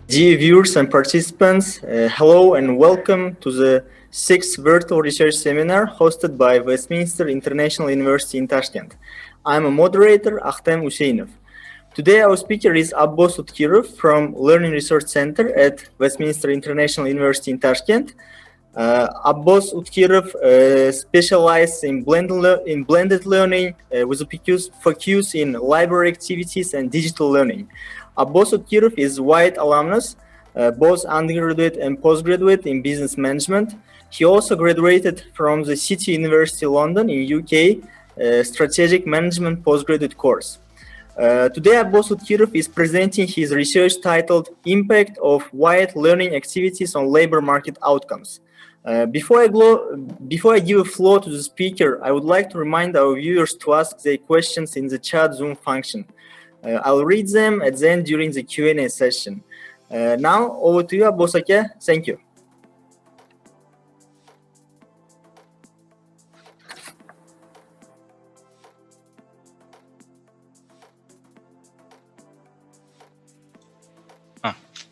Dear viewers and participants, hello and welcome to the 6th Virtual Research Seminar hosted by Westminster International University in Tashkent. I'm a moderator, Akhtem Huseinov. Today our speaker is Abbas Utkirov from Learning Resource Center at Westminster International University in Tashkent. Abbas Utkirov specializes in blended learning with a focus in library activities and digital learning. Abbas Utkirov is WIUT alumnus, both undergraduate and postgraduate in business management. He also graduated from the City University London in UK, strategic management postgraduate course. Today, Abbas Utkirov is presenting his research titled Impact of WIUT Learning Activities on Labor Market Outcomes. Before I give a floor to the speaker, I would like to remind our viewers to ask their questions in the chat Zoom function. I'll read them at the end during the Q&A session. Now, over to you, Abbas Aka. Thank you.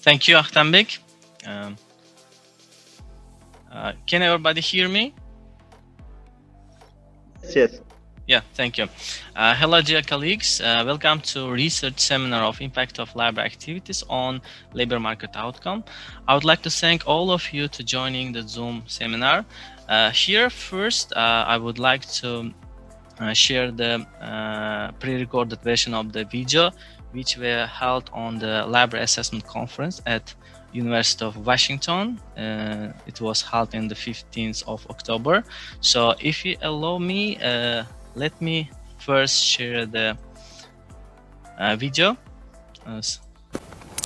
Thank you, Akhtem Bek. Can everybody hear me? Yes. Yeah, thank you. Hello, dear colleagues. Welcome to research seminar of impact of library activities on labor market outcome. I would like to thank all of you to joining the Zoom seminar. Here first, I would like to share the pre-recorded version of the video, which were held on the library assessment conference at University of Washington. It was held on the 15th of October. So if you allow me, let me first share the video.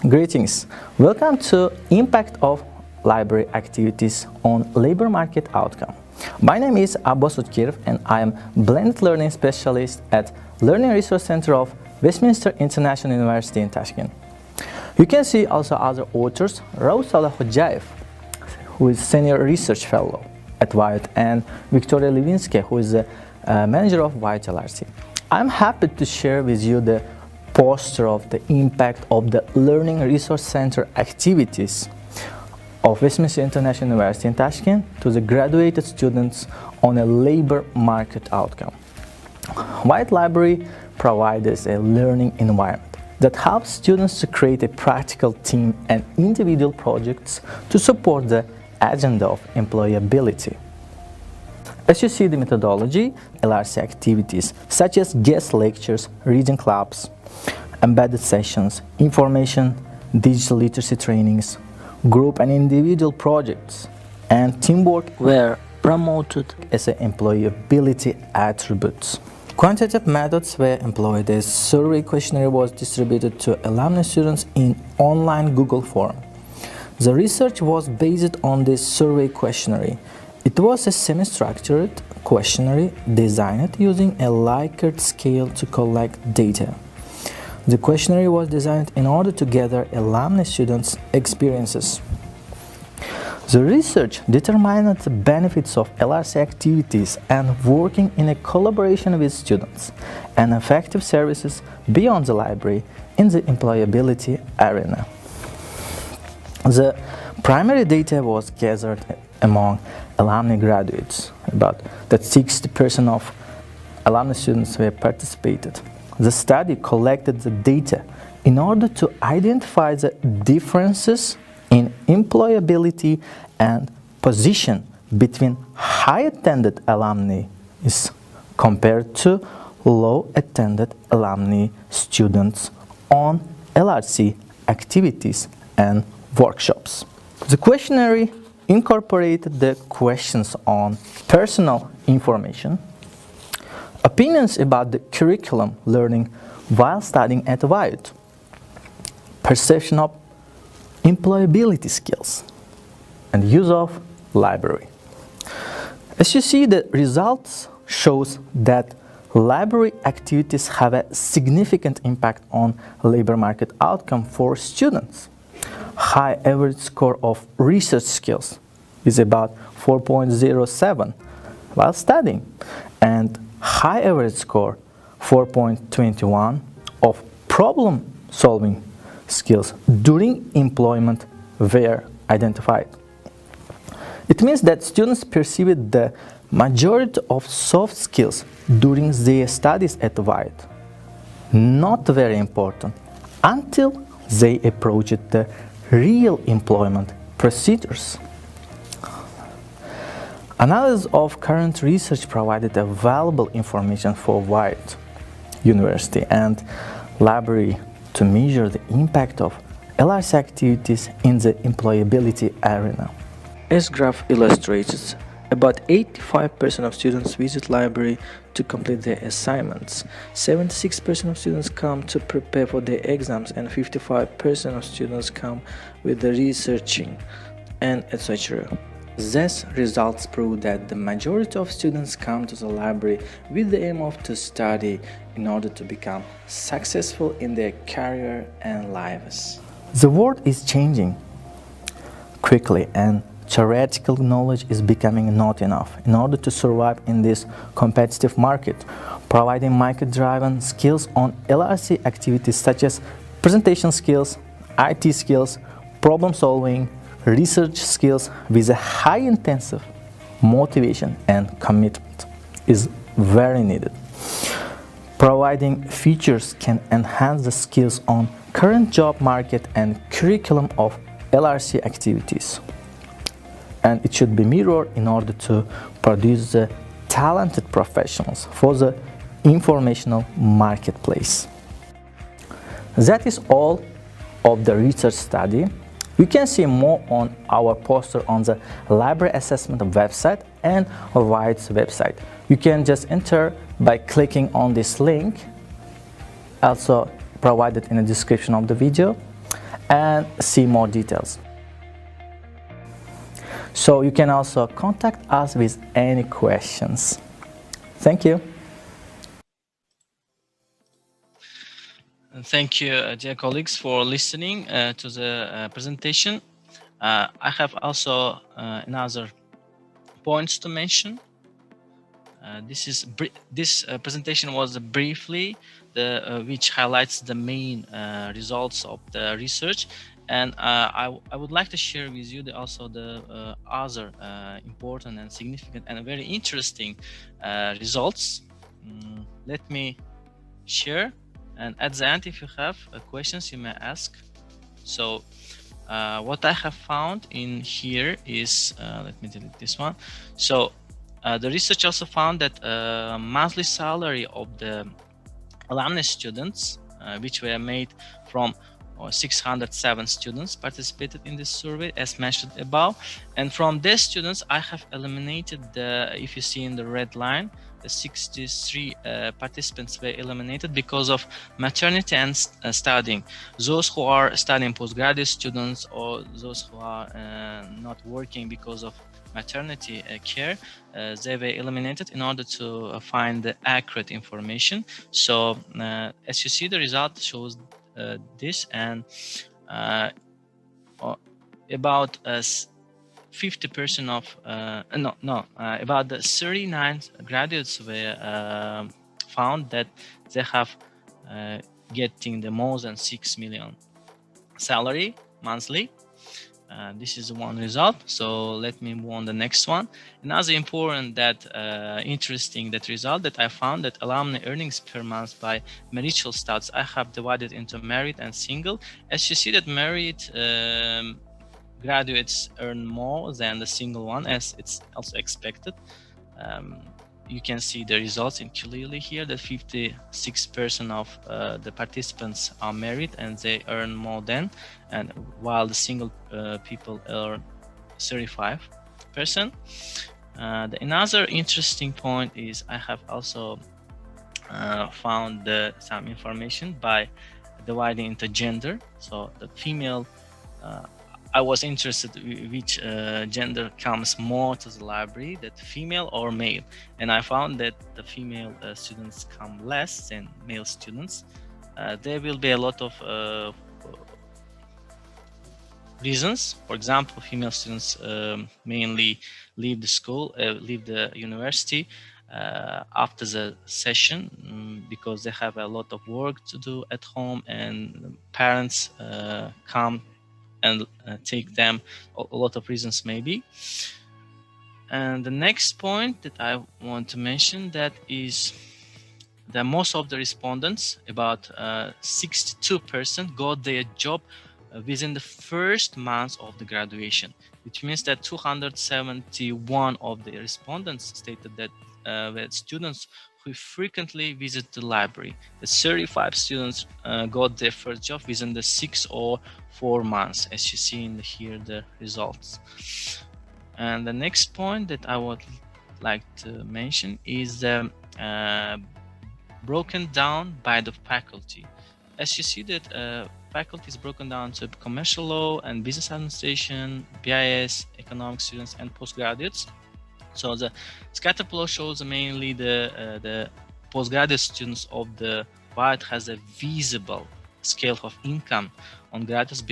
Greetings. Welcome to Impact of Library Activities on Labor Market Outcome. My name is Abbas Utkirov and I am Blended Learning Specialist at Learning Resource Center of Westminster International University in Tashkent. You can see also other authors, Rausala Hojaev, who is Senior Research Fellow at WIUT, and Victoria Levinsky, who is the manager of WIUT LRC. I'm happy to share with you the poster of the impact of the Learning Resource Center activities of Westminster International University in Tashkent to the graduated students on a labor market outcome. WIUT Library provides a learning environment that helps students to create a practical team and individual projects to support the agenda of employability. As you see the methodology, LRC activities such as guest lectures, reading clubs, embedded sessions, information, digital literacy trainings, group and individual projects, and teamwork were promoted as employability attributes. Quantitative methods were employed as survey questionnaire was distributed to alumni students in online Google form. The research was based on this survey questionnaire. It was a semi-structured questionnaire designed using a Likert scale to collect data. The questionnaire was designed in order to gather alumni students' experiences. The research determined the benefits of LRC activities and working in a collaboration with students and effective services beyond the library in the employability arena. The primary data was gathered among alumni graduates. About 60% of alumni students were participated. The study collected the data in order to identify the differences in employability and position between high-attended alumni compared to low-attended alumni students on LRC activities and workshops. The questionnaire incorporated the questions on personal information, opinions about the curriculum learning while studying at WIUT, perception of employability skills, and use of library. As you see, the results shows that library activities have a significant impact on labor market outcome for students. High average score of research skills is about 4.07 while studying, and high average score 4.21 of problem solving skills during employment were identified. It means that students perceived the majority of soft skills during their studies at WIUT not very important until they approached the real employment procedures. Analysis of current research provided a valuable information for WIUT University and Library to measure the impact of LRC activities in the employability arena. As graph illustrates, about 85% of students visit library to complete their assignments, 76% of students come to prepare for their exams, and 55% of students come with the researching, and etc. These results prove that the majority of students come to the library with the aim of to study in order to become successful in their career and lives. The world is changing quickly, and theoretical knowledge is becoming not enough in order to survive in this competitive market. Providing market-driven skills on LRC activities such as presentation skills, IT skills, problem solving, research skills with a high intensive motivation and commitment is very needed. Providing features can enhance the skills on current job market and curriculum of LRC activities, and it should be mirrored in order to produce the talented professionals for the informational marketplace. That is all of the research study. You can see more on our poster on the library assessment website and WIUT's website. You can just enter by clicking on this link, also provided in the description of the video, and see more details. So you can also contact us with any questions. Thank you. Thank you, dear colleagues, for listening to the presentation. I have also another points to mention. This presentation was briefly which highlights the main results of the research, and I would like to share with you also the other important and significant and very interesting results. Let me share. And at the end, if you have questions, you may ask. So what I have found in here is, let me delete this one. So the research also found that monthly salary of the alumni students, which were made from 607 students participated in this survey as mentioned above. And from these students, I have eliminated the, if you see in the red line, the 63 participants were eliminated because of maternity and studying. Those who are studying postgraduate students or those who are not working because of maternity care, they were eliminated in order to find the accurate information. So as you see, the result shows this, and about 50% of about the 39 graduates were found that they have getting the more than 6 million salary monthly. This is one result. So let me move on the next one. Another important interesting result that I found, that alumni earnings per month by marital status, I have divided into married and single. As you see that married graduates earn more than the single one, as it's also expected. You can see the results in clearly here that 56% of the participants are married and they earn more than, and while the single people earn 35%. Another interesting point is I have also found some information by dividing into gender. So the female, I was interested which gender comes more to the library, that female or male, and I found that the female students come less than male students. There will be a lot of reasons. For example, female students mainly leave the school, leave the university after the session because they have a lot of work to do at home, and parents come and take them, a lot of reasons maybe. And the next point that I want to mention, that is that most of the respondents, about 62%, got their job within the first month of the graduation, which means that 271 of the respondents stated that were students who frequently visit the library. The 35 students got their first job within the 6 or 4 months, as you see in here the results. And the next point that I would like to mention is broken down by the faculty. As you see that faculty is broken down to commercial law and business administration, BIS, economics students, and postgraduates. So the scatter plot shows mainly the postgraduate students of the WIUT has a visible scale of income on graduates.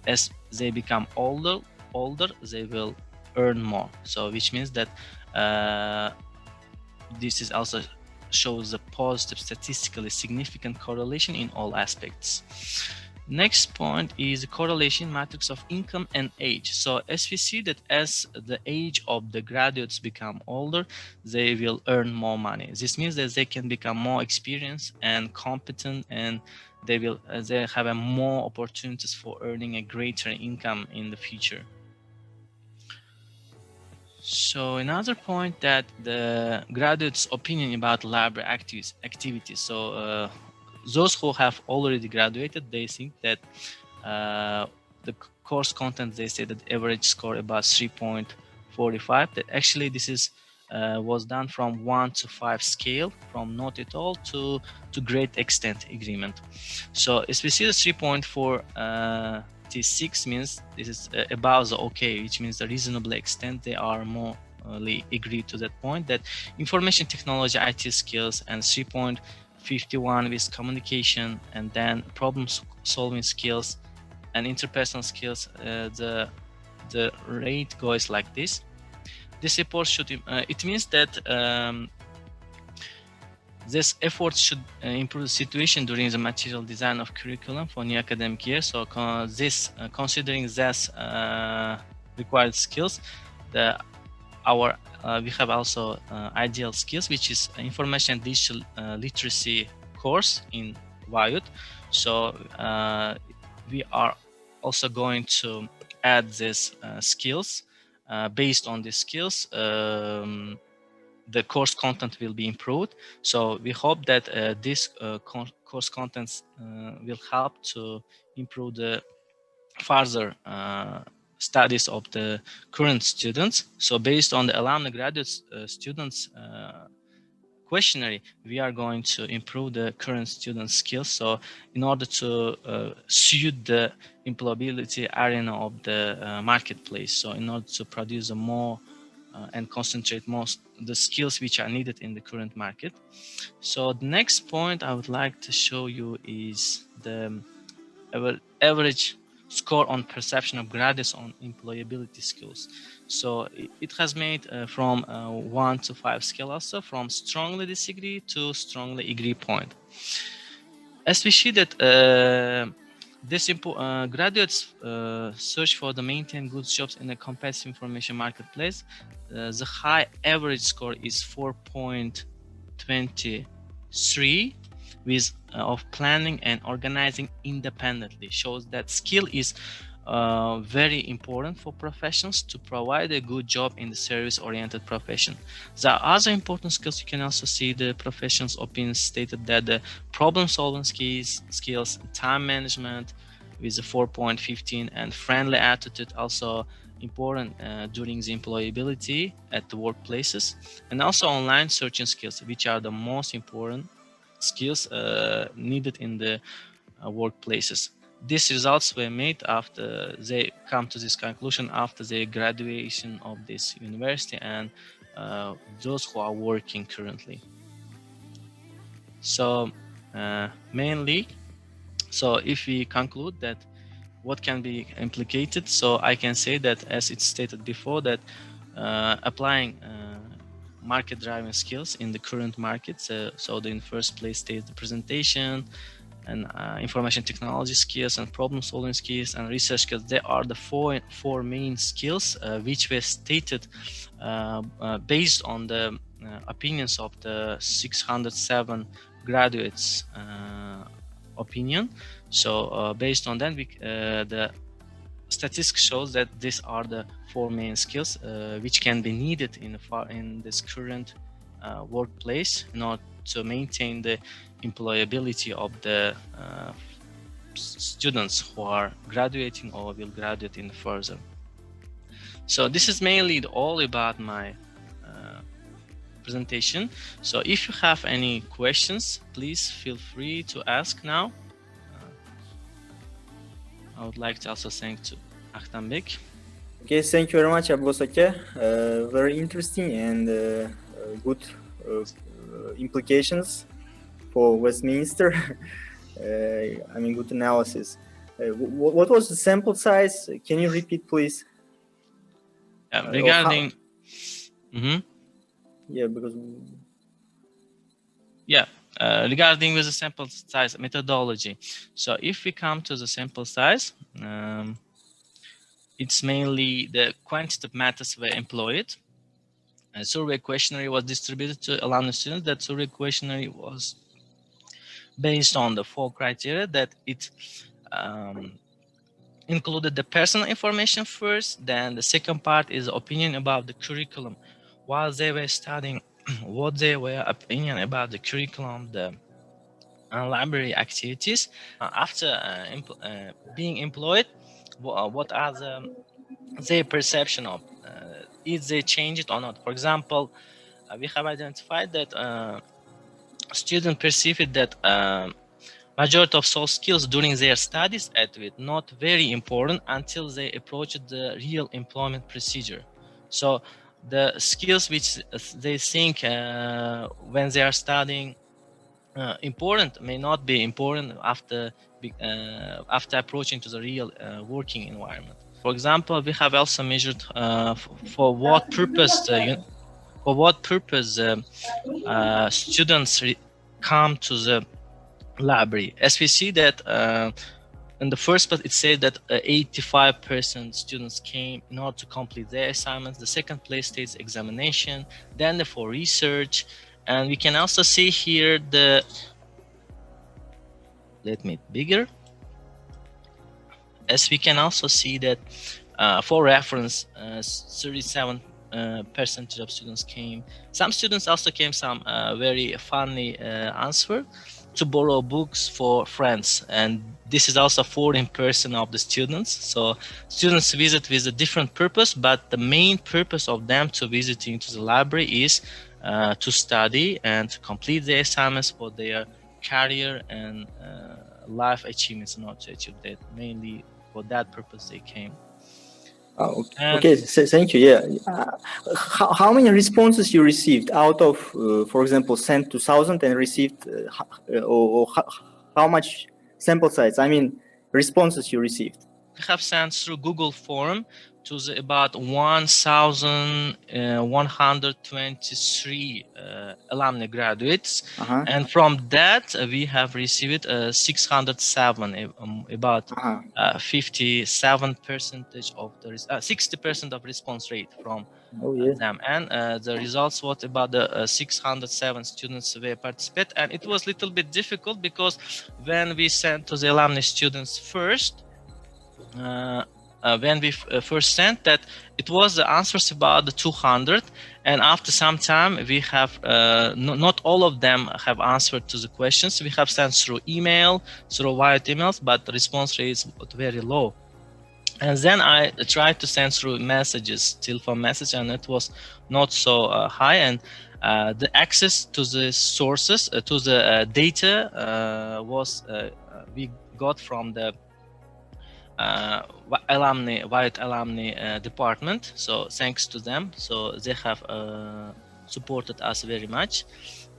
As they become older, they will earn more. So which means that this is also shows a positive, statistically significant correlation in all aspects. Next point is the correlation matrix of income and age. So as we see that as the age of the graduates become older, they will earn more money. This means that they can become more experienced and competent, and they have more opportunities for earning a greater income in the future. So another point, that the graduates' opinion about library activities. So those who have already graduated, they think that the course content, they say that average score about 3.45. That actually this is was done from 1 to 5 scale, from not at all to great extent agreement. So as we see the 3.4 T6 means this is above the okay, which means the reasonable extent they are more agreed to that point, that information technology, IT skills, and 3.51 with communication, and then problem solving skills and interpersonal skills, the rate goes like this. This report should it means that this effort should improve the situation during the material design of curriculum for new academic year. So considering this required skills, we have also ideal skills, which is information and digital literacy course in WIUT. So we are also going to add these skills. Based on these skills, the course content will be improved. So we hope that this course contents will help to improve the further studies of the current students. So based on the alumni graduate students questionnaire, we are going to improve the current student skills. So in order to suit the employability arena of the marketplace, so in order to produce a more and concentrate most the skills which are needed in the current market. So the next point I would like to show you is the average score on perception of graduates on employability skills. So it has made from 1 to 5 scale, also from strongly disagree to strongly agree point. As we see that graduates search for the maintain good jobs in a competitive information marketplace. The high average score is 4.23 with of planning and organizing independently. Shows that skill is very important for professionals to provide a good job in the service-oriented profession. The other important skills, you can also see the professionals' opinions stated that the problem-solving skills, time management with a 4.15, and friendly attitude also important during the employability at the workplaces, and also online searching skills, which are the most important skills needed in the workplaces. These results were made after they come to this conclusion after the graduation of this university and those who are working currently. So mainly, so if we conclude that what can be implicated, so I can say that, as it's stated before, that applying market driving skills in the current market. So in first place stays the presentation and information technology skills and problem solving skills and research skills. They are the four main skills which were stated based on the opinions of the 607 graduates opinion. So based on that, the statistics shows that these are the four main skills which can be needed in this current workplace in order to maintain the employability of the students who are graduating or will graduate in the further. So this is mainly all about my presentation. So if you have any questions, please feel free to ask now. I would like to also thank to Ahtambek. Okay, thank you very much, Abbas Ake. Very interesting and good implications for Westminster. I mean, good analysis. What was the sample size? Can you repeat, please? Regarding... Yeah, because... Yeah, regarding with the sample size methodology. So if we come to the sample size, it's mainly the quantitative methods were employed. A survey questionnaire was distributed to alumni students. That survey questionnaire was based on the 4 criteria that it included the personal information first, then the second part is opinion about the curriculum while they were studying, what they were opinion about the curriculum, the library activities. After being employed, what are their perception of if they change it or not. For example, we have identified that students perceived that majority of soft skills during their studies at WIUT not very important until they approached the real employment procedure. So the skills which they think when they are studying important may not be important after approaching to the real working environment. For example, we have also measured for what purpose students come to the library. As we see that in the first part, it says that 85% students came in order to complete their assignments. The second place states examination, then for research, and we can also see here the. Let me bigger. As we can also see that for reference, 37% of students came. Some students also came some very funny answer to borrow books for friends, and this is also 14% of the students. So students visit with a different purpose, but the main purpose of them to visiting to the library is to study and to complete their assignments for their career and life achievements, not to achieve that. Mainly for that purpose they came. Okay, so thank you. Yeah, how many responses you received out of, for example, sent 2,000 and received, or how much sample size? I mean, responses you received. We have sent through Google form to about 1,123 alumni graduates, and from that we have received 607, about 57% of the 60% of response rate from them, and the results what about the 607 students who participate, and it was a little bit difficult because when we sent to the alumni students first. When we first sent that, it was the answers about the 200, and after some time we have not all of them have answered to the questions. We have sent through email, through WIUT emails, but the response rate is very low. And then I tried to send through messages, telephone message, and it was not so high. And the access to the sources, to the data was we got from the WIUT alumni department, so thanks to them. So they have supported us very much.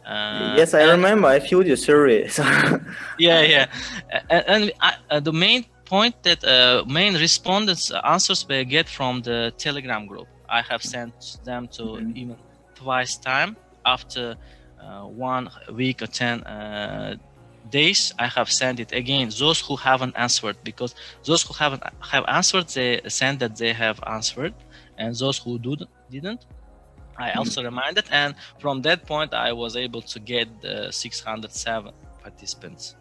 Yes, I remember. I filled your survey. Yeah. And the main point that main respondents answers we get from the Telegram group. I have sent them to even twice time. After 1 week or 10 days, I have sent it again. Those who haven't answered, because those who have answered, they send that they have answered, and those who didn't, I also reminded. And from that point, I was able to get the 607 participants.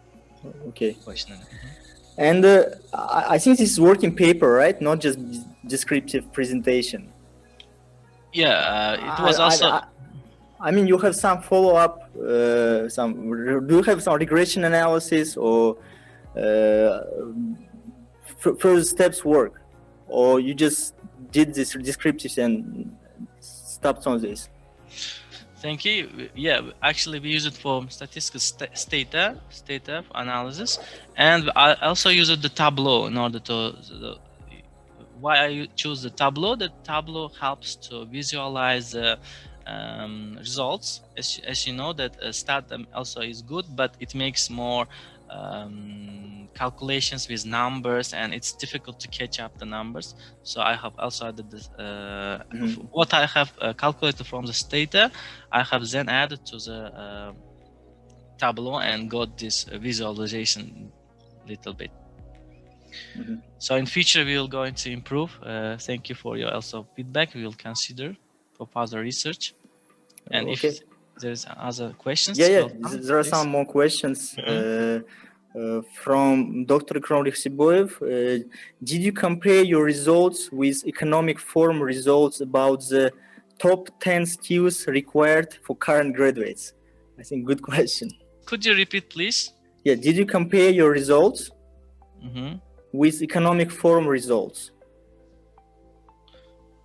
Okay. Questionnaire. And I think this is working paper, right? Not just descriptive presentation. Yeah, it was also. I mean, you have some follow-up, do you have some regression analysis or further steps work, or you just did this descriptive and stopped on this? Thank you. Yeah, actually we use it for statistical data analysis, and I also use the Tableau in order to. Why I choose the Tableau? The Tableau helps to visualize the results. As you know, that stat also is good, but it makes more calculations with numbers, and it's difficult to catch up the numbers. So I have also added this, what I have calculated from the data, I have then added to the Tableau and got this visualization little bit. So in future we will going to improve. Thank you for your also feedback. We will consider for further research. And if there's other questions, there are some more questions from Dr. Kronrich-Siboyev. Did you compare your results with economic forum results about the top 10 skills required for current graduates? I think good question. Could you repeat, please? Yeah, did you compare your results with economic forum results?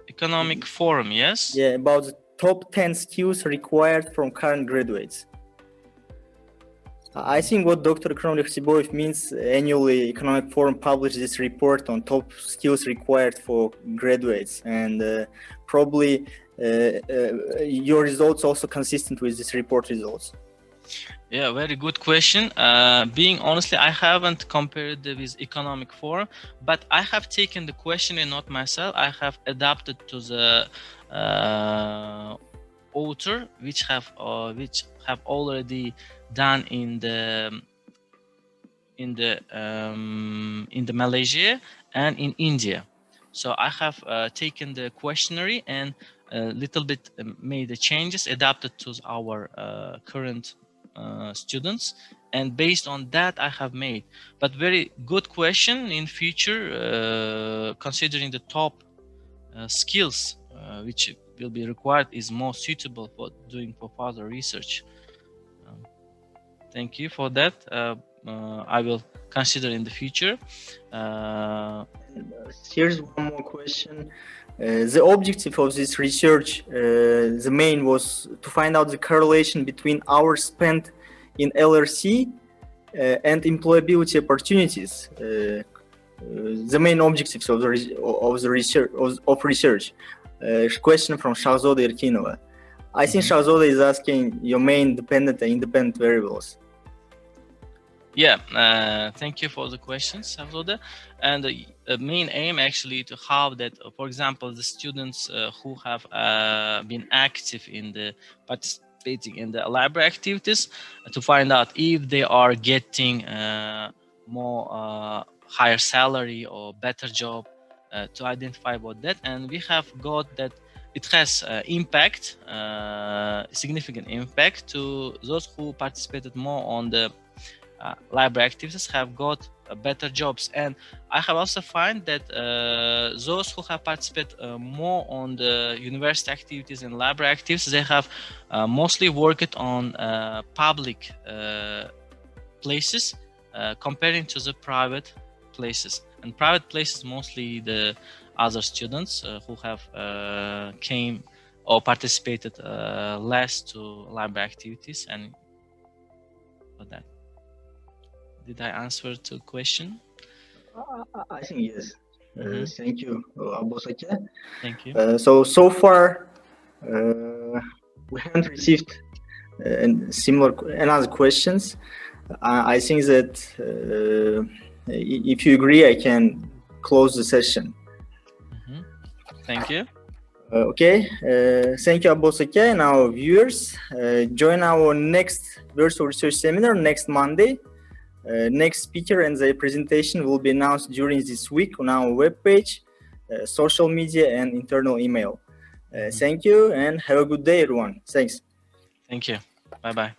Economic forum, yes? Yeah, about the top 10 skills required from current graduates. I think what Dr. Kronrich-Siboyev means, annually Economic Forum publishes this report on top skills required for graduates, and probably your results also consistent with this report results. Yeah, very good question. Being honestly, I haven't compared with Economic Forum, but I have taken the question and not myself. I have adapted to the author, which have already done in the Malaysia and in India. So I have taken the questionnaire and a little bit made the changes, adapted to our current students, and based on that I have made. But very good question. In future, considering the top skills which will be required is more suitable for doing for further research. Thank you for that. I will consider in the future. Here's one more question. The objective of this research, the main was to find out the correlation between hours spent in LRC and employability opportunities. The main objectives of research. Question from Shahzoda Irkinova. I think Shahzoda is asking your main dependent and independent variables. Yeah, thank you for the questions, Shahzoda. And the main aim actually to have that, for example, the students who have been active in the participating in the library activities, to find out if they are getting more higher salary or better job, to identify what that. And we have got that it has impact, significant impact to those who participated more on the library activities have got better jobs. And I have also find that those who have participated more on the university activities and library activities, they have mostly worked on public places comparing to the private places. And private places mostly the other students who have came or participated less to library activities. And for that, did I answer to question? I think yes. Thank you, Abosake. Thank you. So far, we haven't received another questions. I think that if you agree, I can close the session. Thank you. Okay, thank you, Abosake, and our viewers. Join our next virtual research seminar next Monday. Next speaker and their presentation will be announced during this week on our webpage, social media, and internal email. Thank you, and have a good day, everyone. Thanks. Thank you. Bye-bye.